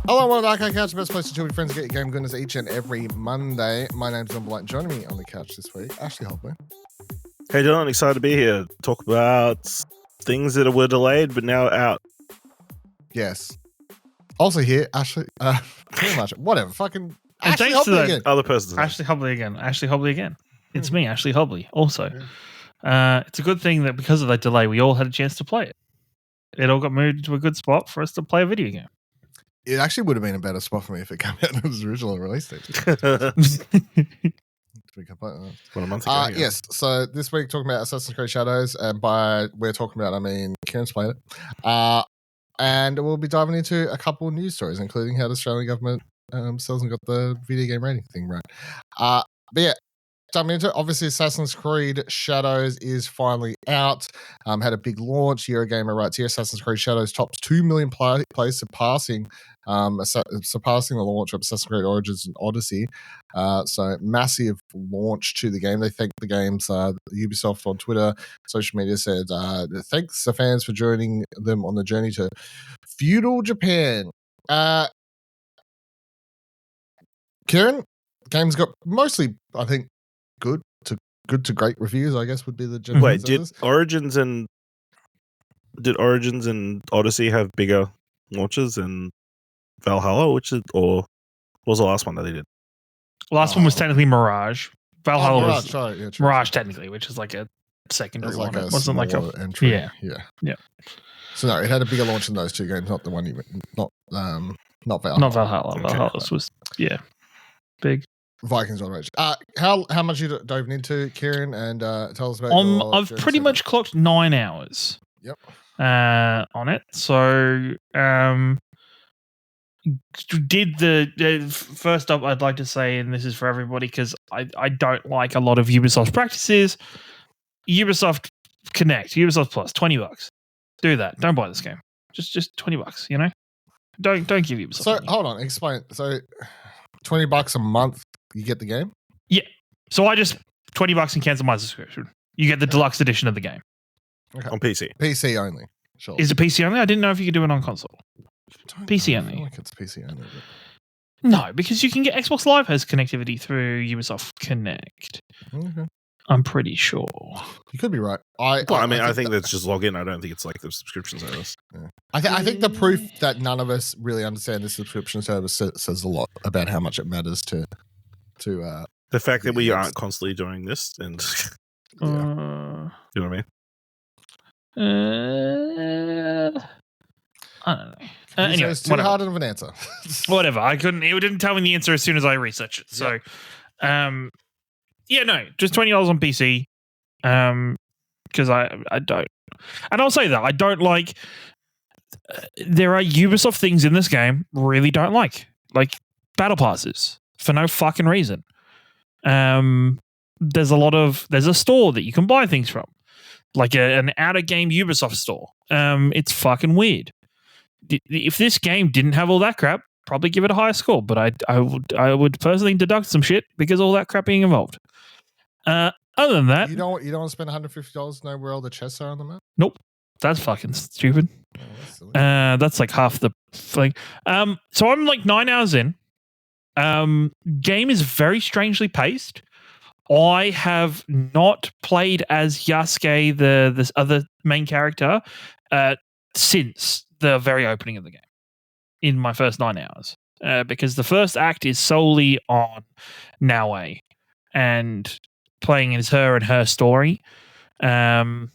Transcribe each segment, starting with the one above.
Hello, welcome to Arcade Couch, the best place to chill with friends and get your game goodness each and every Monday. My name's John Blight. Joining me on the couch this week, Ashley Hobley. Hey Dylan, excited to be here. Talk about things that were delayed but now out. Yes. Also here, Ashley. Pretty much. Whatever. Fucking And Ashley thanks to Hobley the again. Other person. Ashley Hobley again. It's me, Ashley Hobley. Also, Yeah. it's a good thing that because of that delay, we all had a chance to play it. It all got moved to a good spot for us to play a video game. It actually would have been a better spot for me if it came out in its original release date. About a month ago. Yes. So this week talking about Assassin's Creed Shadows, and by we're talking about, I mean Kieran's played it. And we'll be diving into a couple of news stories, including how the Australian government still hasn't got the video game rating thing right. But yeah, jumping into it, obviously Assassin's Creed Shadows is finally out. Had a big launch. Eurogamer writes here, Assassin's Creed Shadows tops 2 million plays, surpassing the launch of Assassin's Creed Origins and Odyssey. So massive launch to the game. They thank the games. Ubisoft on Twitter, social media said, thanks the fans for joining them on the journey to feudal Japan. Kieran, game's got mostly, I think, good to great reviews, I guess would be the general. Wait, did Origins and Odyssey have bigger launches than Valhalla, or what was the last one that they did? Last one was technically Mirage. Valhalla was true. Mirage technically, which is like a secondary It was like one. a It wasn't like smaller a entry. Yeah. So no, it had a bigger launch than those two games, not the one not Valhalla. Not Valhalla. Okay. Valhalla was big. Vikings on Rage. How much you diving into, Kieran, and tell us about your I've journey pretty so much clocked 9 hours. Yep. On it. So did the first up, I'd like to say, and this is for everybody because I don't like a lot of Ubisoft's practices. Ubisoft Connect, Ubisoft Plus, $20. Do that. Don't buy this game. Just $20. You know, don't give Ubisoft. So money. hold on, explain. So $20 a month, you get the game. So I just $20 and cancel my subscription. You get the deluxe edition of the game. Okay. On PC. PC only. Sure. Is it PC only? I didn't know if you could do it on console. Don't PC know. I only? feel like it's PC only. No, because you can get Xbox Live has connectivity through Ubisoft Connect. Okay. I'm pretty sure. You could be right. I think that's just login. I don't think it's like the subscription service. Yeah. I think the proof that none of us really understand the subscription service says a lot about how much it matters to The fact that we aren't constantly doing this, and you know what I mean. I don't know. Anyway, it's too hard of an answer. Whatever. I couldn't. It didn't tell me the answer as soon as I researched it. So, just $20 on PC. Because I don't, and I'll say that I don't like. There are Ubisoft things in this game really don't like battle passes for no fucking reason. There's a store that you can buy things from, like an out of game Ubisoft store. It's fucking weird. If this game didn't have all that crap, probably give it a higher score. But I would personally deduct some shit because all that crap being involved. Other than that, you don't want to spend $150 to know where all the chests are on the map. Nope, that's fucking stupid. Oh, that's silly. That's like half the thing. So I'm like 9 hours in. Game is very strangely paced. I have not played as Yasuke, this other main character, since the very opening of the game in my first 9 hours. Because the first act is solely on Naoe and playing as her and her story. To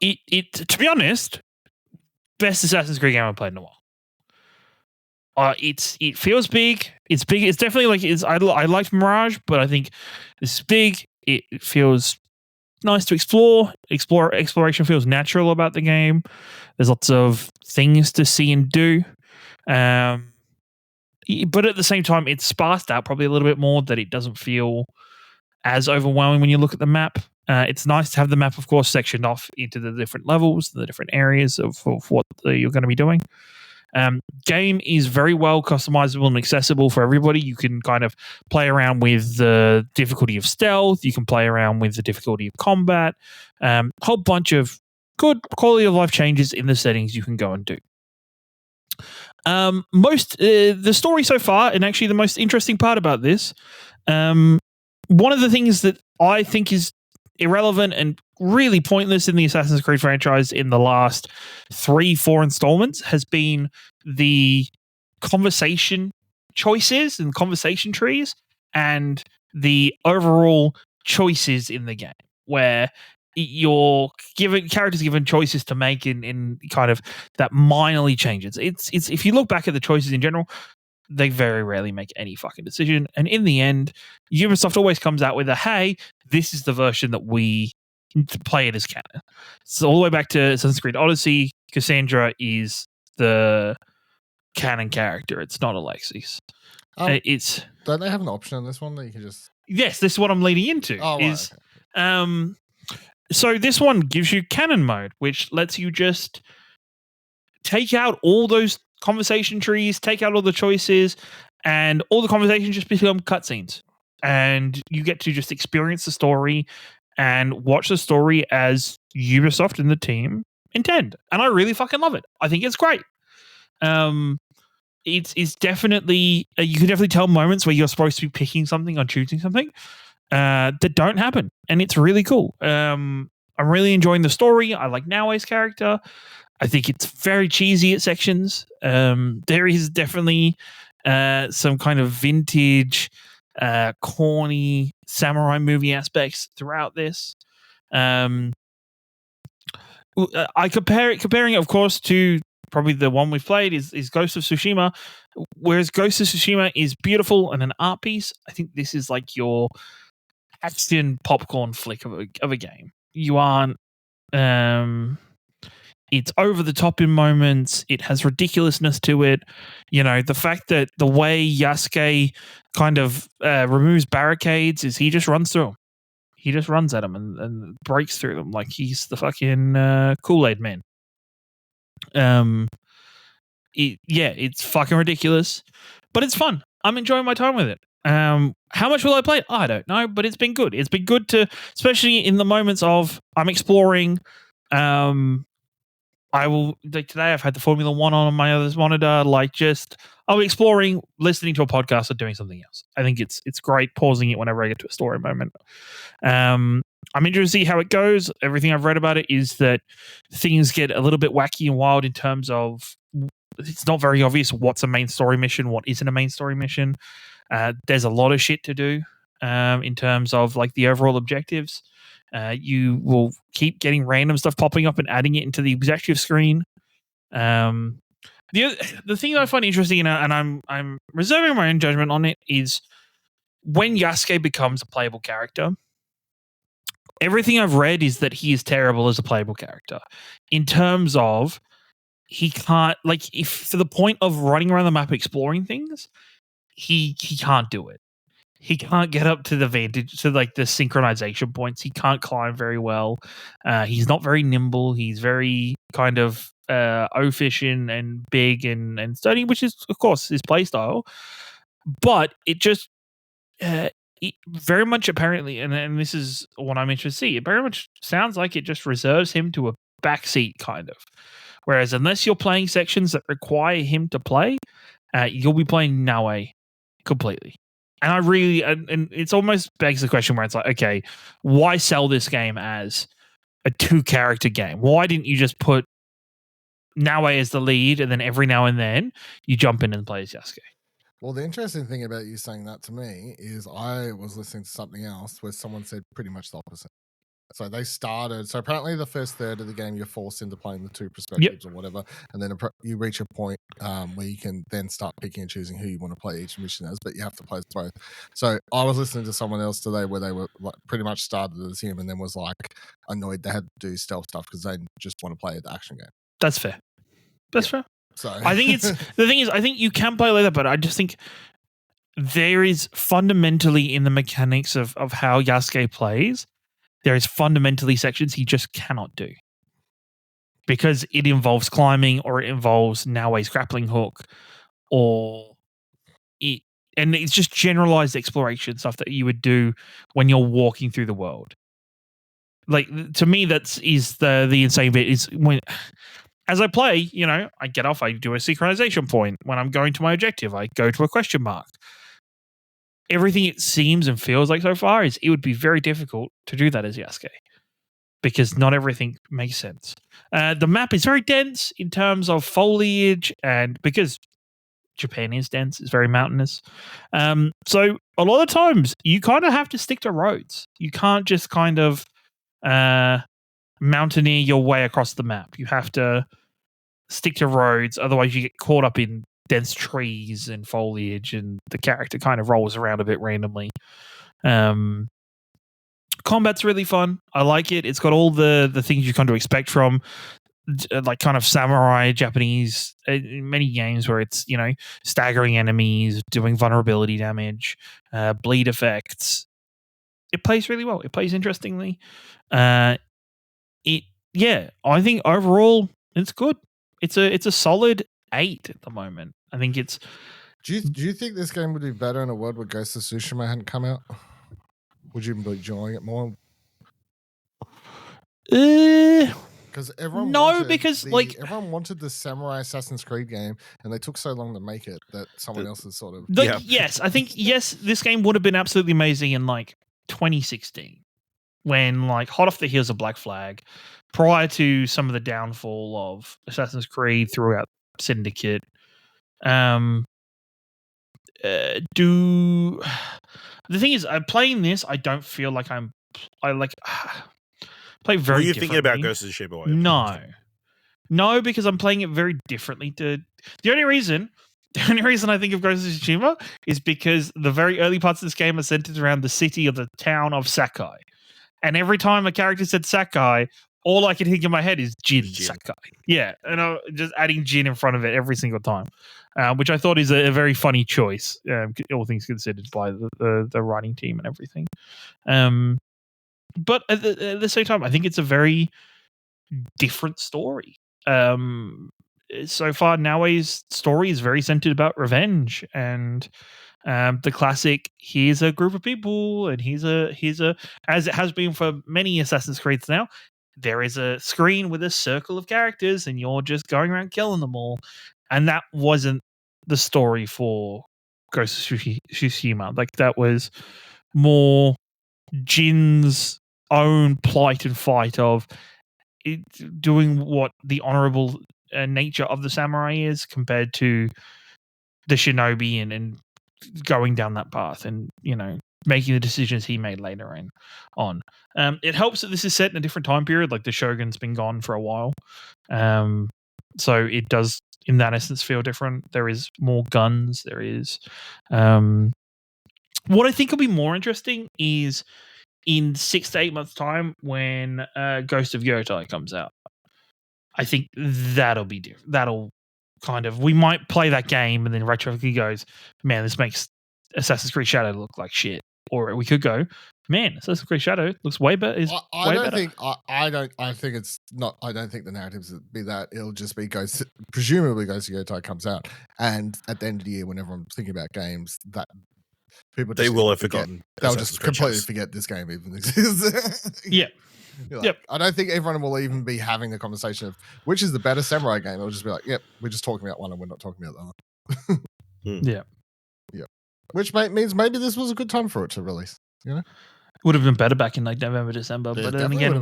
be honest, best Assassin's Creed game I've played in a while. It feels big. It's big. It's definitely I liked Mirage, but I think this is big. It feels nice to explore. Exploration feels natural about the game. There's lots of things to see and do. But at the same time, it's sparsed out probably a little bit more, that it doesn't feel as overwhelming when you look at the map. It's nice to have the map, of course, sectioned off into the different levels, the different areas of what you're going to be doing. Game is very well customizable and accessible for everybody. You can kind of play around with the difficulty of stealth. You can play around with the difficulty of combat. Whole bunch of good quality of life changes in the settings you can go and do. The story so far, and actually the most interesting part about this, one of the things that I think is irrelevant and really pointless in the Assassin's Creed franchise in the last 3-4 installments has been the conversation choices and conversation trees and the overall choices in the game, where your characters given choices to make in kind of that minorly changes. It's if you look back at the choices in general, they very rarely make any fucking decision. And in the end, Ubisoft always comes out with a, hey, this is the version that we play it as canon. So all the way back to Assassin's Creed Odyssey, Cassandra is the canon character. It's not Alexis. It's don't they have an option on this one that you can just... Yes, this is what I'm leading into. Oh, right, okay. So this one gives you canon mode, which lets you just take out all those conversation trees, take out all the choices, and all the conversations just become cutscenes. And you get to just experience the story and watch the story as Ubisoft and the team intend. And I really fucking love it. I think it's great. It's definitely, you can definitely tell moments where you're supposed to be picking something or choosing something that don't happen. And it's really cool. I'm really enjoying the story. I like Naoe's character. I think it's very cheesy at sections. There is definitely some kind of vintage, corny samurai movie aspects throughout this. I comparing it, of course, to probably the one we've played is Ghost of Tsushima. Whereas Ghost of Tsushima is beautiful and an art piece, I think this is like your action popcorn flick of a game. You aren't. It's over the top in moments. It has ridiculousness to it. You know, the fact that the way Yasuke kind of removes barricades is he just runs through them. He just runs at them and breaks through them like he's the fucking Kool-Aid man. It's fucking ridiculous, but it's fun. I'm enjoying my time with it. How much will I play? I don't know, but it's been good. It's been good to, especially in the moments of I'm exploring. I will, like today I've had the Formula One on my other monitor, I'll be exploring, listening to a podcast or doing something else. I think it's great pausing it whenever I get to a story moment. I'm interested to see how it goes. Everything I've read about it is that things get a little bit wacky and wild in terms of it's not very obvious what's a main story mission, what isn't a main story mission. There's a lot of shit to do in terms of like the overall objectives. You will keep getting random stuff popping up and adding it into the objective screen. The thing that I find interesting, and I'm reserving my own judgment on it, is when Yasuke becomes a playable character. Everything I've read is that he is terrible as a playable character in terms of he can't, like, if to the point of running around the map exploring things, he can't do it. He can't get up to the vantage, to like the synchronization points. He can't climb very well. He's not very nimble. He's very kind of oafish and big and sturdy, which is, of course, his play style. But it just very much apparently, and this is what I'm interested to see, it very much sounds like it just reserves him to a backseat kind of. Whereas unless you're playing sections that require him to play, you'll be playing Naoe completely. And I really, and it's almost begs the question where it's like, okay, why sell this game as a 2-character game? Why didn't you just put Naoe as the lead and then every now and then you jump in and play as Yasuke? Well, the interesting thing about you saying that to me is I was listening to something else where someone said pretty much the opposite. So they started. So apparently, the first third of the game, you're forced into playing the 2 perspectives or whatever, and then you reach a point where you can then start picking and choosing who you want to play each mission as. But you have to play both. So I was listening to someone else today where they were like, pretty much started as him, and then was like annoyed they had to do stealth stuff because they just want to play the action game. That's fair. That's fair. So I think it's the thing is I think you can play like that, but I just think there is fundamentally in the mechanics of how Yasuke plays. There is fundamentally sections he just cannot do because it involves climbing or it involves Naoe's grappling hook and it's just generalized exploration stuff that you would do when you're walking through the world. Like to me, is the insane bit is when as I play, I get off, I do a synchronization point. When I'm going to my objective, I go to a question mark. Everything it seems and feels like so far is it would be very difficult to do that as Yasuke because not everything makes sense. The map is very dense in terms of foliage, and because Japan is dense, it's very mountainous. So a lot of times you kind of have to stick to roads. You can't just kind of mountaineer your way across the map. You have to stick to roads, otherwise you get caught up in dense trees and foliage, and the character kind of rolls around a bit randomly. Combat's really fun. I like it. It's got all the things you come to expect from like kind of samurai Japanese many games where it's staggering enemies, doing vulnerability damage, bleed effects. It plays really well. It plays interestingly. I think overall it's good. It's a solid 8 at the moment. I think it's. Do you think this game would be better in a world where Ghost of Tsushima hadn't come out? Would you be enjoying it more? Because everyone everyone wanted the samurai Assassin's Creed game, and they took so long to make it that someone else is sort of. Yes, I think this game would have been absolutely amazing in 2016, when hot off the heels of Black Flag, prior to some of the downfall of Assassin's Creed throughout Syndicate. The thing is, playing this, I don't feel like play very. Were you thinking about Ghost of Tsushima? No, because I'm playing it very differently. The only reason I think of Ghost of Tsushima is because the very early parts of this game are centered around the city or the town of Sakai, and every time a character said Sakai, all I can think in my head is Jin. Sakai. Yeah, and I'm just adding Jin in front of it every single time, which I thought is a very funny choice, all things considered, by the writing team and everything. But at the same time, I think it's a very different story. So far, Naoe's story is very centered about revenge and the classic. Here's a group of people, and here's a as it has been for many Assassin's Creeds now. There is a screen with a circle of characters, and you're just going around killing them all. And that wasn't the story for Ghost of Tsushima. That was more Jin's own plight and fight of doing what the honorable nature of the samurai is compared to the shinobi, and going down that path, and making the decisions he made later on. It helps that this is set in a different time period. The Shogun's been gone for a while, so it does, in that essence, feel different. There is more guns. There is what I think will be more interesting is in 6 to 8 months' time when Ghost of Yotai comes out. I think that'll be different. That'll we might play that game and then retroactively goes, man, this makes Assassin's Creed Shadow look like shit. Or we could go, man, Assassin's Creed Shadow looks way better. I don't think it's not. I don't think the narratives will be that. It'll just be presumably Ghost of Yotai comes out, and at the end of the year, when everyone's thinking about games, that people they will have forgotten. They'll just completely forget this game even exists. Yeah. Yep. I don't think everyone will even be having the conversation of which is the better samurai game. It'll just be like, yep, we're just talking about one and we're not talking about the other. Yeah. Which means maybe this was a good time for it to release. Would have been better back in November, December. Yeah, but then again,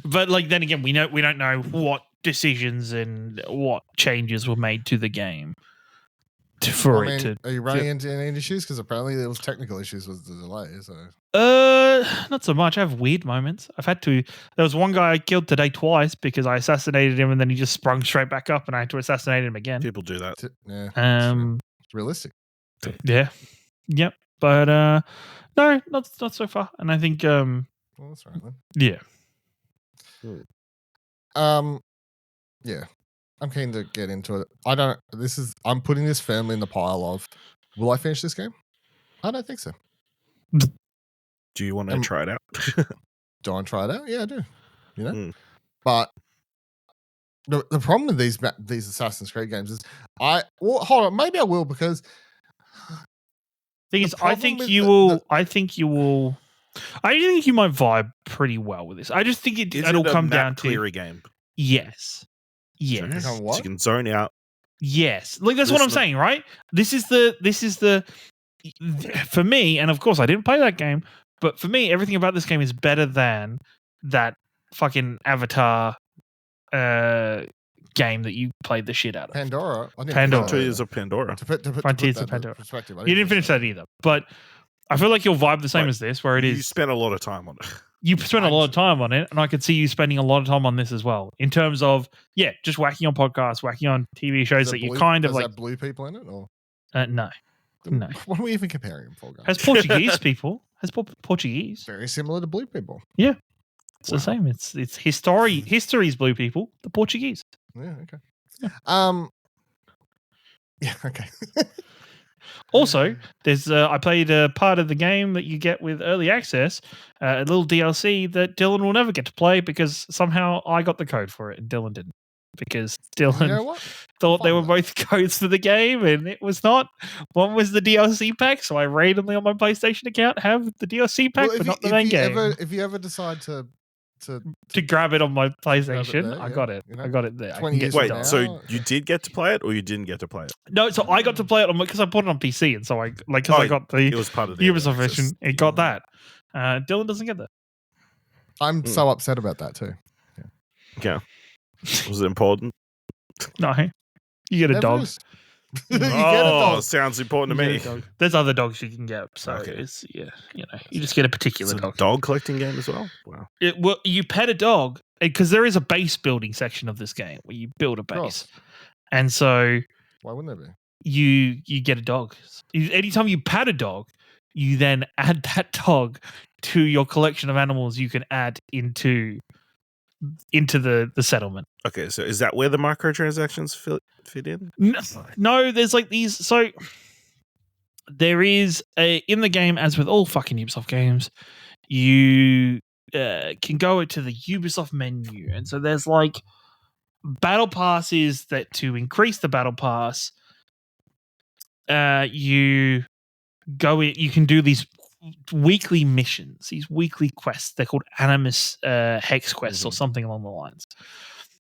then again, we don't know what decisions and what changes were made to the game Are you running into any issues? Because apparently there was technical issues with the delay. So not so much. I have weird moments. There was one guy I killed today twice because I assassinated him and then he just sprung straight back up and I had to assassinate him again. People do that. Yeah. It's realistic. Yeah. Yep. But no, not so far. And I think well, that's right then. Yeah. Yeah. I'm keen to get into it. I'm putting this firmly in the pile of, will I finish this game? I don't think so. Do you want to try it out? Do I want to try it out? Yeah, I do. But the problem with these Assassin's Creed games is hold on, maybe I will, because thing is, I think you will. I think you might vibe pretty well with this. I just think it'll come down to cleary game. Yes. Okay. Yes. Become So what? you can zone out. Yes. Like that's what I'm Listen- saying, right? This is the for me, and of course I didn't play that game, but for me, everything about this game is better than that fucking Avatar game that you played the shit out of. Pandora. I didn't Pandora. finish that Frontiers either. of Pandora. To put Frontiers that of into Pandora. perspective. I You didn't finish that either. But I feel like you'll vibe the same Wait, as this, where it You is spent a lot of time on it. you spend a lot of time on it, and I could see you spending a lot of time on this as well. In terms of just whacking on podcasts, whacking on TV shows that you kind of does like. that blue people in it, or No. Then No. What are we even comparing them for, guys? Has Portuguese people. Has Portuguese. Very similar to blue people. It's the same. It's history's blue people, the Portuguese. Yeah. Okay. Yeah. Yeah. Okay. Also, there's I played a part of the game that you get with early access, a little DLC that Dylan will never get to play because somehow I got the code for it and Dylan didn't. Because Dylan You know what? thought they Fine were with both codes for the game and it was not. One was the DLC pack, so I randomly on my PlayStation account have the DLC pack, Well, but not the main game. If you ever decide to grab it on my PlayStation, there, I yeah, got it. you know, I got it there. I 20 can get years it Wait, from done. now- so you did get to play it, or you didn't get to play it? No, so I got to play it on because I bought it on PC, and so I I got the It was part of the Ubisoft early access. version. It got that. Dylan doesn't get that. I'm so upset about that too. Yeah. Was it important? No, you get a Never dog. is. You get a dog. Sounds important to You me. get a dog. There's other dogs you can get, so Okay. it's you just get a particular It's a dog. dog collecting game as well. Wow. Well, you pet a dog because there is a base building section of this game where you build a Of base, course. and so Why wouldn't there be? you get a dog. Anytime you pet a dog, you then add that dog to your collection of animals you can add into the settlement. Okay, so is that where the microtransactions fit in? No, there's like these. So there is in the game, as with all fucking Ubisoft games, you can go to the Ubisoft menu, and so there's like battle passes that to increase the battle pass, you go in. You can do these weekly missions, these weekly quests. They're called Animus Hex quests or something along the lines.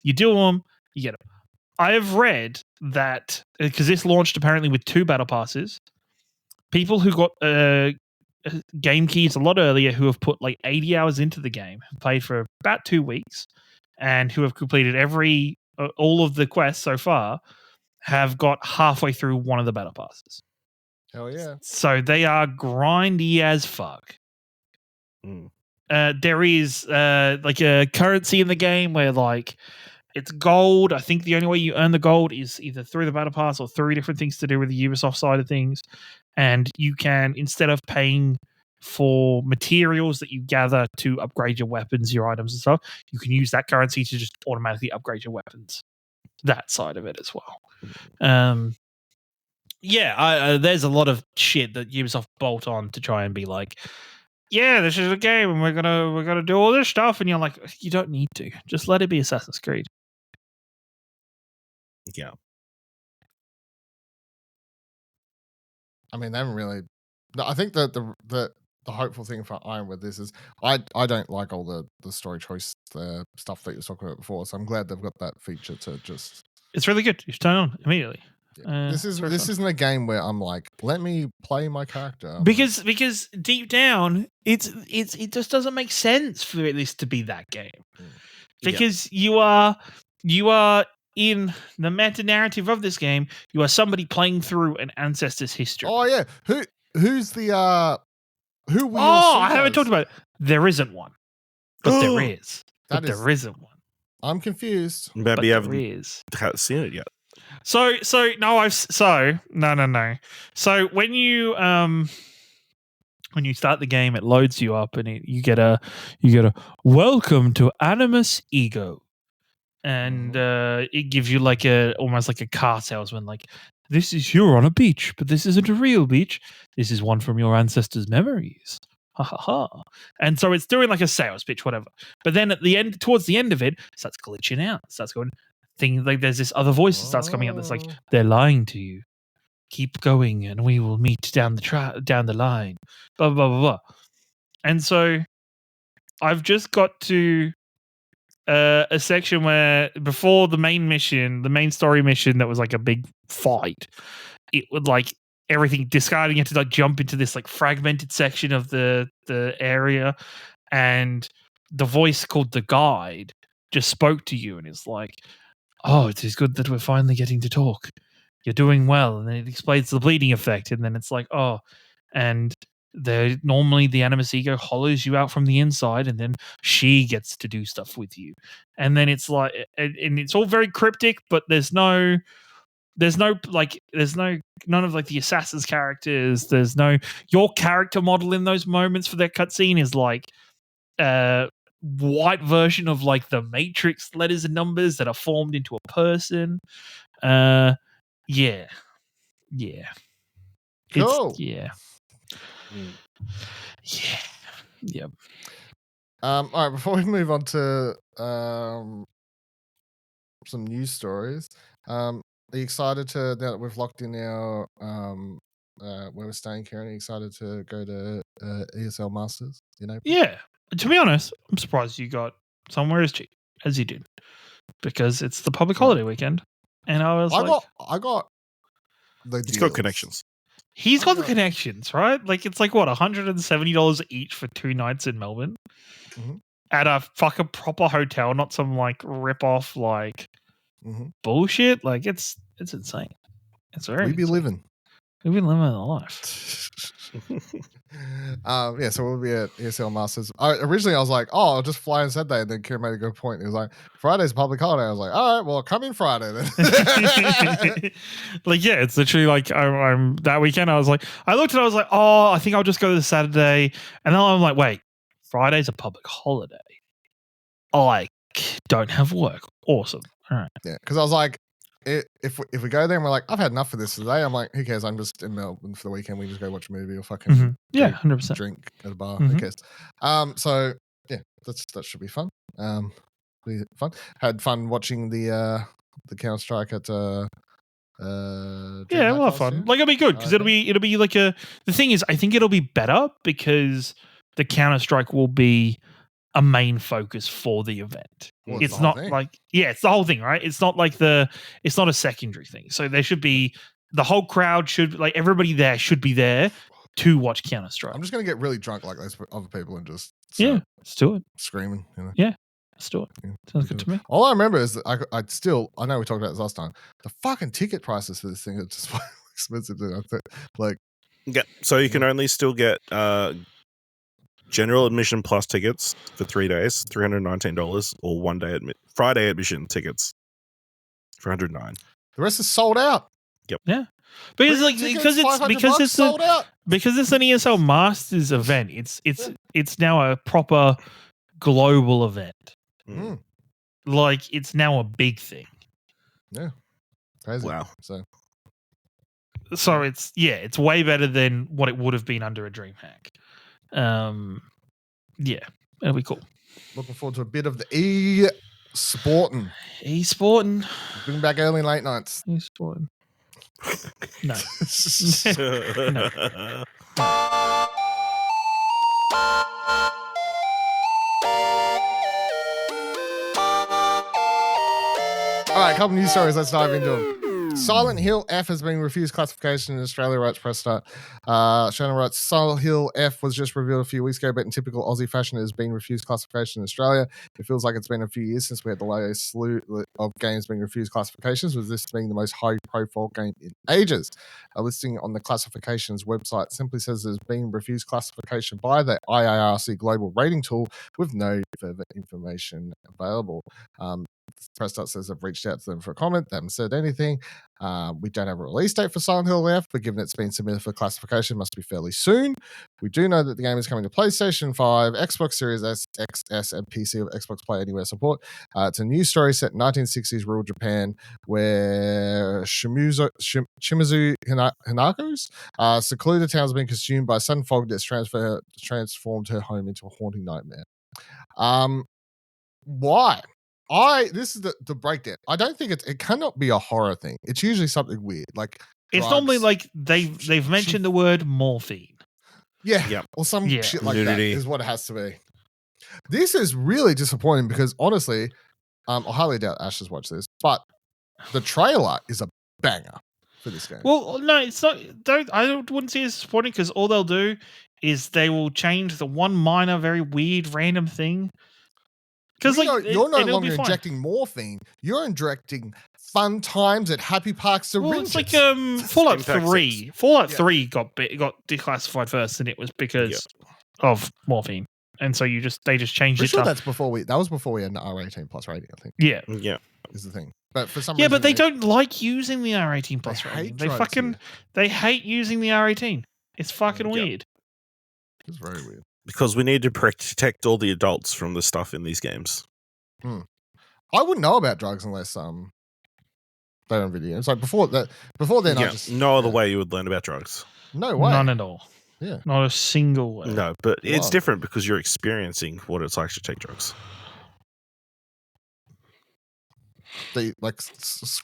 You do them, you get them. I have read that because this launched apparently with 2 battle passes. People who got game keys a lot earlier, who have put like 80 hours into the game, have played for about 2 weeks, and who have completed all of the quests so far, have got halfway through one of the battle passes. Hell yeah. So they are grindy as fuck. Mm. There is like a currency in the game where like it's gold. I think the only way you earn the gold is either through the battle pass or 3 different things to do with the Ubisoft side of things. And you can, instead of paying for materials that you gather to upgrade your weapons, your items and stuff, you can use that currency to just automatically upgrade your weapons. That side of it as well. There's a lot of shit that Ubisoft bolt on to try and be like, yeah, this is a game and we're gonna do all this stuff, and you're like, you don't need to. Just let it be Assassin's Creed. Yeah. I mean, they haven't really. No, I think that the hopeful thing for Iron with this is I don't like all the story choice stuff that you were talking about before, so I'm glad they've got that feature to just. It's really good. You should turn it on immediately. This isn't a game where I'm like, let me play my character. Because deep down, it just doesn't make sense for this to be that game. Because you are in the meta narrative of this game, you are somebody playing through an ancestor's history. Oh yeah, who's the who? Will I haven't talked about it. There isn't one, but there is. There isn't one. I'm confused. Maybe you haven't is. seen it yet. So no. So when you start the game, it loads you up, and you get a welcome to Animus Ego, and it gives you like almost like a car salesman, like, this is, you're on a beach, but this isn't a real beach. This is one from your ancestors' memories. Ha ha ha. And so it's doing like a sales pitch, whatever. But then at the end, towards the end of it, it starts glitching out. It starts going things like there's this other voice that starts coming up that's like, they're lying to you. Keep going and we will meet down the line. Blah blah blah blah. And so I've just got to a section where before the main story mission that was like a big fight, it would like everything discarding it to like jump into this like fragmented section of the area, and the voice called the guide just spoke to you and it's like, oh, it is good that we're finally getting to talk. You're doing well. And then it explains the bleeding effect. And then it's like, oh, and normally the Animus Ego hollows you out from the inside and then she gets to do stuff with you. And then it's like, and it's all very cryptic, but there's none of like the assassin's characters. There's no, your character model in those moments for that cutscene is like, white version of like the Matrix letters and numbers that are formed into a person. Yeah. Cool. Yeah. All right, before we move on to some news stories, are you excited to, now that we've locked in our where we're staying, Karen, are you excited to go to ESL Masters in April? Yeah. To be honest, I'm surprised you got somewhere as cheap as you did, because it's the public holiday weekend. And I got the He's deals. got connections. He's got the connections, right? Like it's like what, $170 each for 2 nights in Melbourne at a fucking proper hotel, not some like rip off like bullshit. Like it's insane. It's very. We be insane. living. We've been living a life. Yeah, so we'll be at ESL Masters. Originally, I was like, "Oh, I'll just fly on Saturday," and then Kieran made a good point. He was like, "Friday's a public holiday." I was like, "All right, well, come in Friday then." Like, yeah, it's literally like I'm that weekend. I was like, I looked at it, I was like, "Oh, I think I'll just go to Saturday," and then I'm like, "Wait, Friday's a public holiday. I don't have work. Awesome. All right." Yeah, because I was like, if we go there and we're like, I've had enough of this today, I'm like, who cares? I'm just in Melbourne for the weekend. We just go watch a movie or fucking 100%. drink at a bar. Who cares? So yeah, that should be fun. Be fun. Had fun watching the Counter Strike at yeah, a lot of fun. Like it'll be good because it'll be like the thing is, I think it'll be better because the Counter Strike will be a main focus for the event. Well, it's not like, it's the whole thing, right? It's not like it's not a secondary thing. So there should be, the whole crowd should, like everybody there should be there to watch Counter Strike. I'm just going to get really drunk like those other people and just let's do it. Screaming, Yeah, let's do it. Yeah. Sounds good to me. All I remember is that I know we talked about this last time. The fucking ticket prices for this thing are just expensive. Like, yeah, so you can only still get general admission plus tickets for 3 days, $319, or 1 day Friday admission tickets for $109. The rest is sold out. Yep. Yeah. Because it's an ESL Masters event. It's now a proper global event. Like it's now a big thing. Yeah. Crazy. Wow. So it's way better than what it would have been under a DreamHack. Yeah, it'll be cool. Looking forward to a bit of the e-sporting. Bring back early and late nights. E-sporting. No. No. All right, a couple news stories. Let's dive into them. Silent Hill F has been refused classification in Australia, writes Press Start. Shannon writes, Silent Hill F was just revealed a few weeks ago, but in typical Aussie fashion, it has been refused classification in Australia. It feels like it's been a few years since we had the latest slew of games being refused classifications, with this being the most high-profile game in ages. A listing on the classifications website simply says it has been refused classification by the IARC global rating tool with no further information available. Press Start says I've reached out to them for a comment. They haven't said anything. We don't have a release date for Silent Hill F, but given it's been submitted for classification, it must be fairly soon. We do know that the game is coming to PlayStation 5, Xbox Series S, XS, and PC with Xbox Play Anywhere support. It's a news story set in 1960s rural Japan where Shimizu Hanako's secluded town has been consumed by a sudden fog that's transformed her home into a haunting nightmare. Why? This is the breakdown. I don't think it cannot be a horror thing. It's usually something weird, like it's drugs. Normally like they've mentioned the word morphine. Yeah, yep. Or some shit like Nudity. that is what it has to be. This is really disappointing because honestly, I highly doubt Ash has watched this, but the trailer is a banger for this game. Well, no, it's not. Wouldn't say it's disappointing because all they'll do is they will change the one minor, very weird, random thing. Because you're no longer injecting morphine; you're injecting fun times at Happy Park syringes. Well, it's like Fallout Impact 3. 6. Fallout 3 got declassified first, and it was because of morphine, and so they just changed it. Sure, that was before we had an R18 plus rating. I think. Yeah, is the thing. But for some reason, but they don't like using the R18 plus rating. They hate using the R18. It's fucking weird. It's very weird. Because we need to protect all the adults from the stuff in these games. I wouldn't know about drugs unless they're on video. It's like before then, I just no other way you would learn about drugs. No way, none at all. Yeah, not a single way. No, but it's different because you're experiencing what it's like to take drugs. The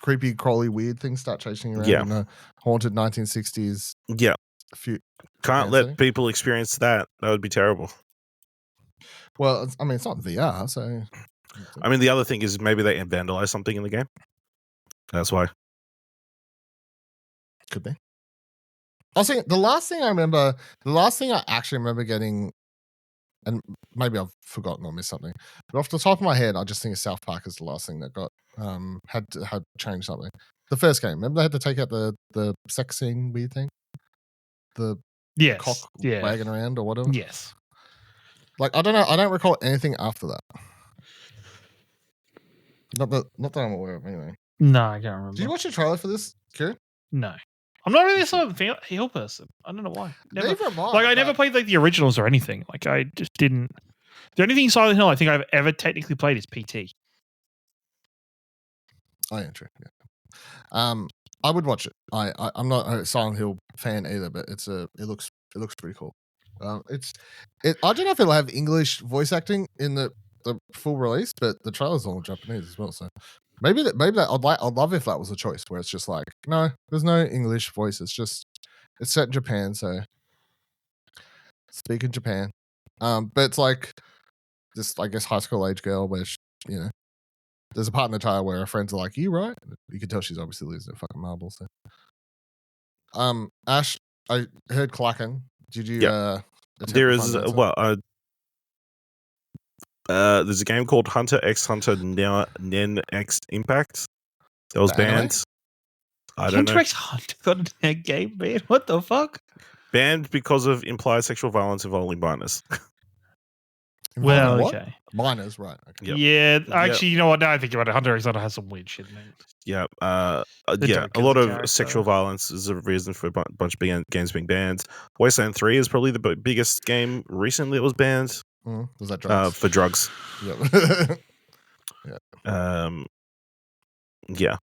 creepy, crawly, weird things start chasing you around in the haunted 1960s. Yeah, can't let people experience that. That would be terrible. Well, I mean, it's not VR, so. I mean, the other thing is maybe they vandalize something in the game. That's why. Could be. I was thinking, the last thing I actually remember getting, and maybe I've forgotten or missed something, but off the top of my head, I just think South Park is the last thing that got had changed something. The first game, remember they had to take out the sex scene weird thing, the cock wagging around or whatever. Yes. Like I don't know, I don't recall anything after that. Not that I'm aware of, anyway. No, I can't remember. Did you watch the trailer for this, Kieran? No. I'm not really a sort of heel person. I don't know why. Neither am I. I never played the originals or anything. I just didn't. The only thing Silent Hill I think I've ever technically played is PT. Oh, yeah, true. Yeah. I would watch it. I'm not a Silent Hill fan either, but it looks pretty cool. I don't know if it'll have English voice acting in the full release, but the trailer's all in Japanese as well. So maybe that I'd love if that was a choice where it's just like, no, there's no English voice. It's set in Japan, so speak in Japan. But it's like this, I guess, high school age girl where there's a part in the trailer where her friends are like, "You right?" You can tell she's obviously losing her fucking marbles. So. Ash, I heard clacking. Did you? There is there's a game called Hunter x Hunter Nen X Impact that was banned. I don't know. Hunter x Hunter got a game banned? What the fuck? Banned because of implied sexual violence involving minors. Well, okay. Minors, right. Okay. Yep. Yeah, actually, you know what? Now I think about it, Hunter x Hunter has some weird shit in it. Yeah, a lot of sexual violence is a reason for a bunch of games being banned. Wasteland 3 is probably the biggest game recently that was banned. Was that drugs? For drugs. Yep. Yeah.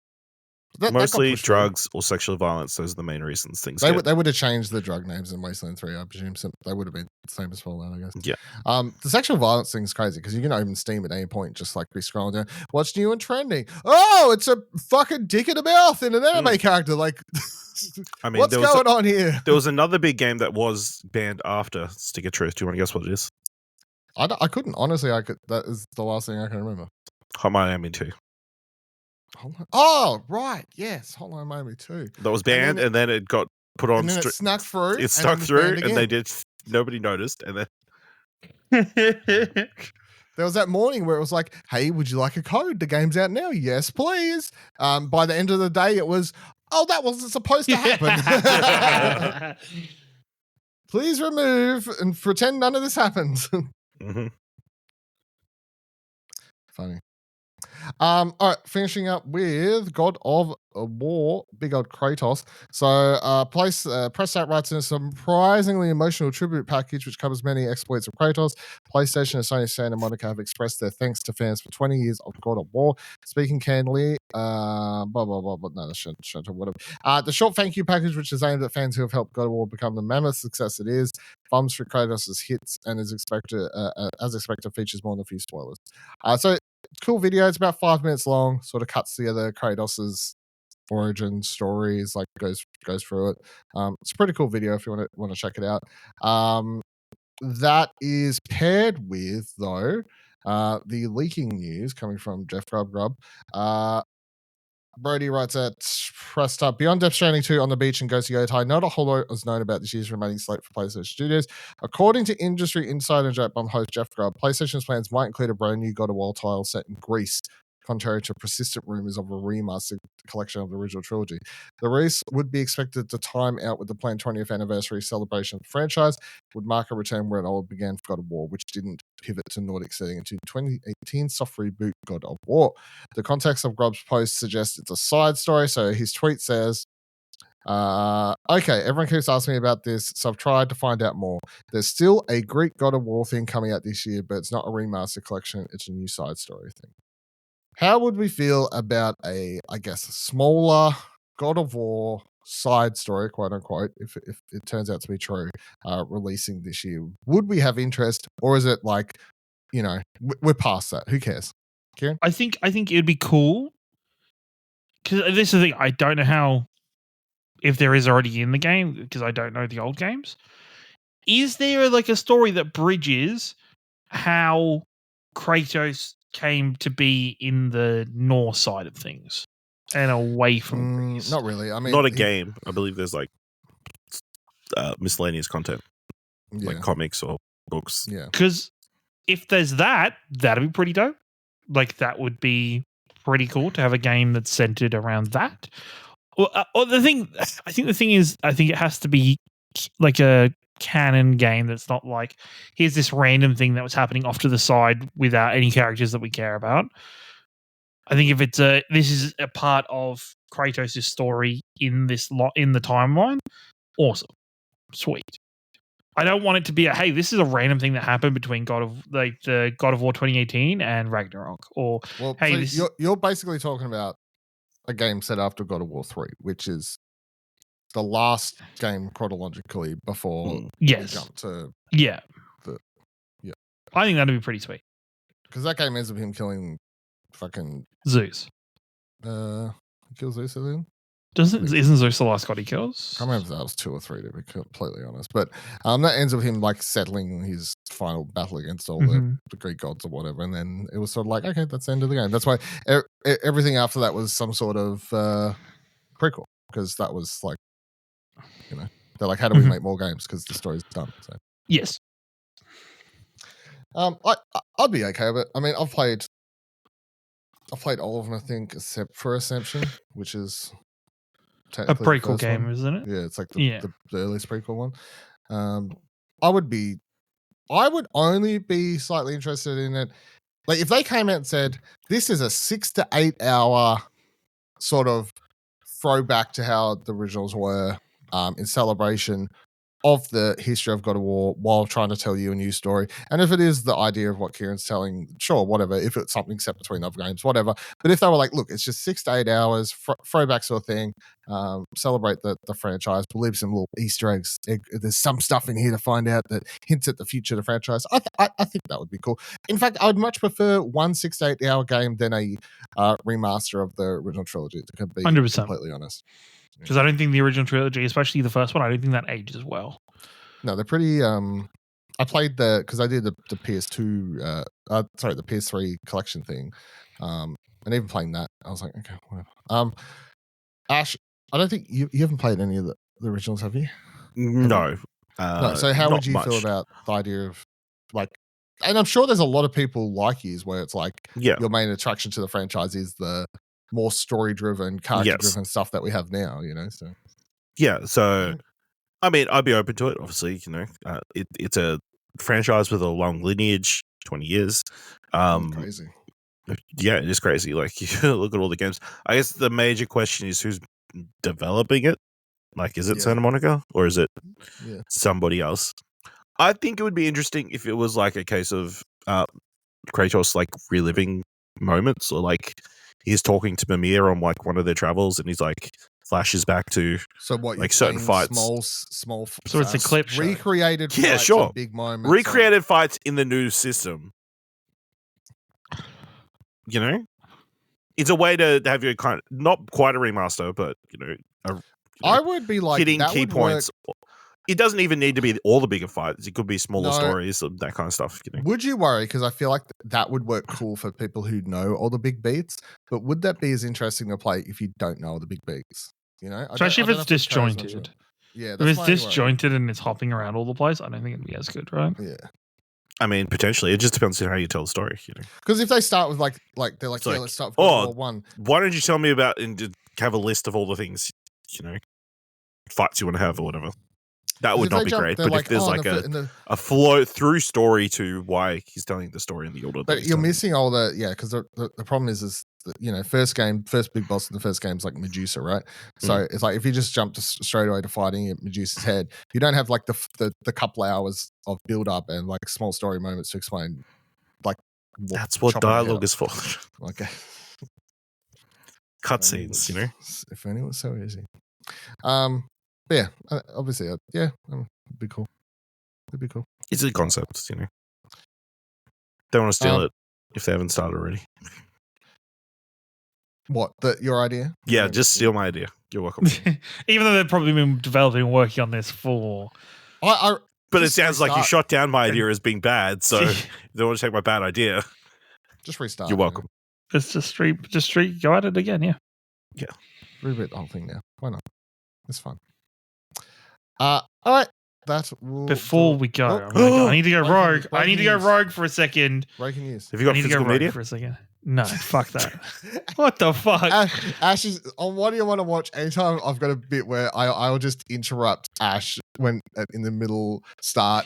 Mostly drugs or sexual violence. Those are the main reasons things. They would have changed the drug names in Wasteland 3, I presume. So they would have been the same as Fallout, I guess. Yeah. The sexual violence thing is crazy because you can open Steam at any point, just like be scrolling down. What's new and trending? Oh, it's a fucking dick in a mouth in an anime character. Like, I mean, what's going on here? There was another big game that was banned after Stick of Truth. Do you want to guess what it is? I couldn't. Honestly, that is the last thing I can remember. Hot Miami 2. Oh, right. Yes. Hotline Miami 2. That was banned, and then it got put on. And then it snuck through. It stuck through, and nobody noticed. And then there was that morning where it was like, hey, would you like a code? The game's out now. Yes, please. By the end of the day, it was, oh, that wasn't supposed to happen. Please remove and pretend none of this happened. Mm-hmm. Funny. All right, finishing up with God of War, big old Kratos. So, Press Start writes in a surprisingly emotional tribute package which covers many exploits of Kratos. PlayStation and Sony Santa Monica have expressed their thanks to fans for 20 years of God of War. Speaking candidly, blah blah blah. But no, that's whatever. The short thank you package, which is aimed at fans who have helped God of War become the mammoth success it is, thumbs for Kratos' hits and is expected, as expected, features more than a few spoilers. So. Cool video. It's about 5 minutes long. Sort of cuts together Kratos' origin stories, like goes through it. It's a pretty cool video if you want to check it out. that is paired with, though, the leaking news coming from Jeff Grubb. Brody writes at pressed up beyond Death Stranding 2 on the beach and Ghost of Yotei. Not a whole lot was known about this year's remaining slate for PlayStation Studios. According to industry insider and Jack Bomb host Jeff Grubb, PlayStation's plans might include a brand new God of War title set in Greece, contrary to persistent rumors of a remastered collection of the original trilogy. The release would be expected to time out with the planned 20th anniversary celebration of the franchise, would mark a return where it all began for God of War, which didn't pivot to Nordic setting into 2018 soft reboot God of War. The context of Grubb's post suggests it's a side story, so his tweet says, okay, everyone keeps asking me about this, so I've tried to find out more. There's still a Greek God of War thing coming out this year, but it's not a remaster collection, it's a new side story thing. How would we feel about a smaller God of War side story, quote unquote, if it turns out to be true, releasing this year? Would we have interest, or is it like, we're past that? Who cares? Kieran? I think it'd be cool, because this is the thing. I don't know if there is already in the game, because I don't know the old games. Is there like a story that bridges how Kratos came to be in the Norse side of things and away from Greece? Not really. I mean, not a game. I believe there's like miscellaneous content, like comics or books. Yeah. Because if there's that'd be pretty dope. Like, that would be pretty cool to have a game that's centered around that. Well, the thing is, I think it has to be like a canon game that's not like, here's this random thing that was happening off to the side without any characters that we care about. I think if this is a part of Kratos' story in the timeline, awesome, sweet. I don't want it to be hey, this is a random thing that happened between the God of War 2018 and Ragnarok, or hey, so you're basically talking about a game set after God of War 3, which is the last game chronologically before we jump to I think that'd be pretty sweet, because that game ends with him killing fucking Zeus. Kills Zeus at the end? Isn't Zeus the last god he kills? I can't remember if that was 2 or 3, to be completely honest. But that ends with him like settling his final battle against all the Greek gods or whatever. And then it was sort of like, okay, that's the end of the game. That's why everything after that was some sort of prequel, because that was like, they're like, how do we make more games? Because the story's done. So yes. I'd be okay with it. I mean, I've played all of them, I think, except for Ascension, which is a prequel game, isn't it? Yeah, it's like the earliest prequel one. I would only be slightly interested in it. Like, if they came out and said, this is a 6 to 8 hour sort of throwback to how the originals were, in celebration of the history of God of War while trying to tell you a new story. And if it is the idea of what Kieran's telling, sure, whatever. If it's something set between other games, whatever. But if they were like, look, it's just 6 to 8 hours, throwback sort of thing, celebrate the franchise, leave some little Easter eggs. There's some stuff in here to find out that hints at the future of the franchise. I think that would be cool. In fact, I would much prefer one 6 to 8 hour game than a remaster of the original trilogy, to be 100%. completely honest. Because I don't think the original trilogy, especially the first one, I don't think that ages well. No, they're pretty. I played because I did the PS2, the PS3 collection thing, and even playing that, I was like, okay, whatever. Ash, I don't think you haven't played any of the originals, have you? No. No. So how would you feel about the idea of like? And I'm sure there's a lot of people like you, where it's like your main attraction to the franchise is the more story-driven, character-driven stuff that we have now, So so I mean, I'd be open to it. Obviously, it's a franchise with a long lineage, 20 years. Crazy. Yeah, it is crazy. Like, you look at all the games. I guess the major question is who's developing it. Like, is it Santa Monica or is it somebody else? I think it would be interesting if it was like a case of Kratos like reliving moments, or like he's talking to Mimir on like one of their travels, and he's like flashes back to like certain fights, small. So it's a clip show. Recreated. Fights, sure. Big moments. Recreated fights in the new system. It's a way to have your kind of, not quite a remaster, but I would be like hitting key points it doesn't even need to be all the bigger fights. It could be smaller stories, that kind of stuff. You know? Would you worry? Because I feel like that would work cool for people who know all the big beats. But would that be as interesting to play if you don't know all the big beats? You know, especially if it's disjointed. Yeah, if it's disjointed and it's hopping around all the place, I don't think it'd be as good, right? Yeah. I mean, potentially. It just depends on how you tell the story. You know, because if they start with like they're like, let's start with War 1. Why don't you tell me about and have a list of all the things, you know, fights you want to have or whatever? That would not be great. But if there's a flow through story to why he's telling the story in the order, but you're missing all the because the problem is that, first big boss in the first game is like Medusa, right? So it's like if you just jump straight away to fighting at Medusa's head, you don't have like the couple hours of build up and like small story moments to explain. Like that's what dialogue is for. Okay, cutscenes, you know. If only it was so easy. But yeah, obviously, it'd be cool. It'd be cool. It's a concept, you know. Don't want to steal it if they haven't started already. What? Your idea? Yeah, just steal my idea. You're welcome. Even though they've probably been developing and working on this for... But it sounds like you shot down my idea as being bad, so you don't want to take my bad idea. Just restart. You're welcome. Just go at it again, yeah. Yeah. Reboot the whole thing now. Why not? It's fun. All right. Before we go, I need to go rogue. I need to go rogue for a second. Breaking news. Have you got physical media for a second? No, fuck that. What the fuck? Ash is on What Do You Want to Watch? Anytime I've got a bit where I'll just interrupt Ash when in the middle,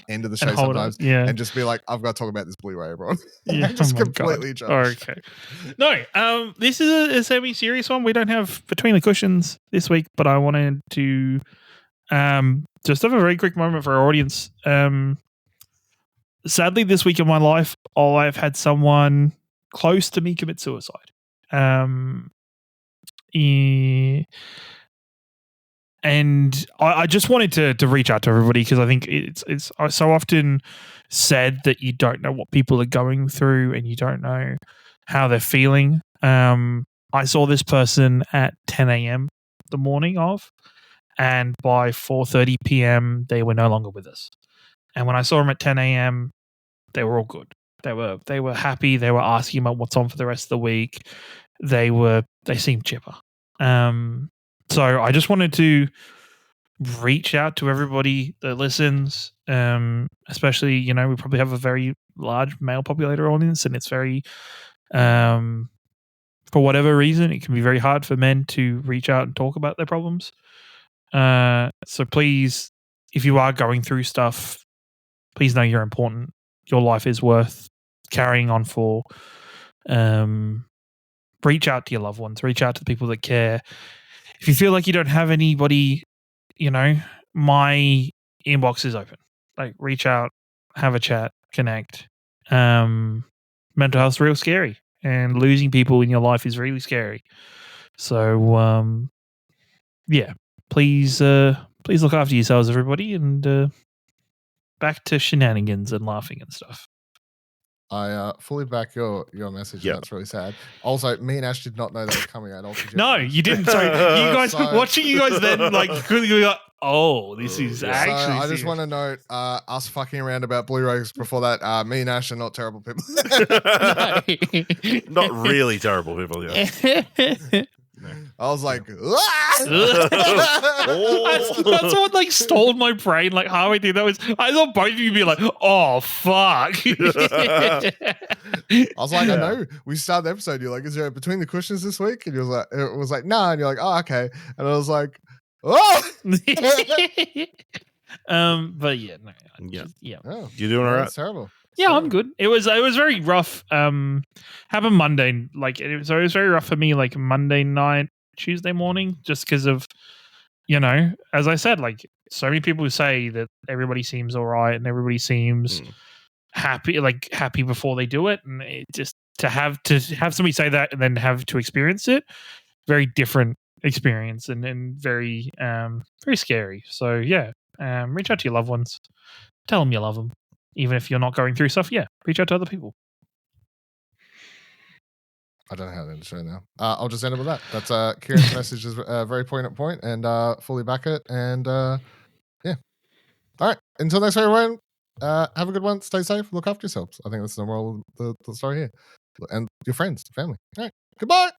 end of the show sometimes, and just be like, I've got to talk about this Blu-ray, everyone. Yeah, just completely judge. Okay. No, this is a semi-serious one. We don't have Between the Cushions this week, but I wanted to just have a very quick moment for our audience. Sadly, this week in my life, I've had someone close to me commit suicide. And I just wanted to reach out to everybody because I think it's so often said that you don't know what people are going through and you don't know how they're feeling. I saw this person at 10 a.m. the morning of, and by 4:30 p.m. they were no longer with us. And when I saw them at 10 a.m., they were all good. They were happy. They were asking about what's on for the rest of the week. They seemed chipper. So I just wanted to reach out to everybody that listens, especially, we probably have a very large male populator audience, and it's very, for whatever reason, it can be very hard for men to reach out and talk about their problems. So please, if you are going through stuff, please know you're important. Your life is worth carrying on for. Reach out to your loved ones. Reach out to the people that care. If you feel like you don't have anybody, my inbox is open. Like, reach out, have a chat, connect. Mental health's real scary, and losing people in your life is really scary. So, please look after yourselves, everybody, and back to shenanigans and laughing and stuff. I fully back your message. Yep. That's really sad. Also, me and Ash did not know that was coming out. No, you didn't. So you guys watching you guys then quickly got, this is actually. So I just want to note us fucking around about Blu-rays before that. Me and Ash are not terrible people. Not really terrible people. Yeah. I was like, that's what stole my brain. Like halfway through that was, I thought both of you be like, oh fuck. I was like, I know. We started the episode. You're like, is there Between the Cushions this week? And it was like, nah. And you're like, oh, okay. And I was like, oh. But yeah, no. Oh, you doing all right? That's terrible. Yeah, I'm good. It was very rough. Happened Monday, it was very rough for me, like Monday night, Tuesday morning, just because of, as I said, like so many people say that everybody seems all right and everybody seems happy before they do it, and it just to have somebody say that and then have to experience it, very different experience and very very scary. So yeah, reach out to your loved ones, tell them you love them. Even if you're not going through stuff, reach out to other people. I don't know how to end the show now. I'll just end it with that. That's Kieran's message is very point, and fully back it. And yeah. All right. Until next time, everyone. Have a good one. Stay safe. Look after yourselves. I think that's the moral of the story here. And your friends, family. All right. Goodbye.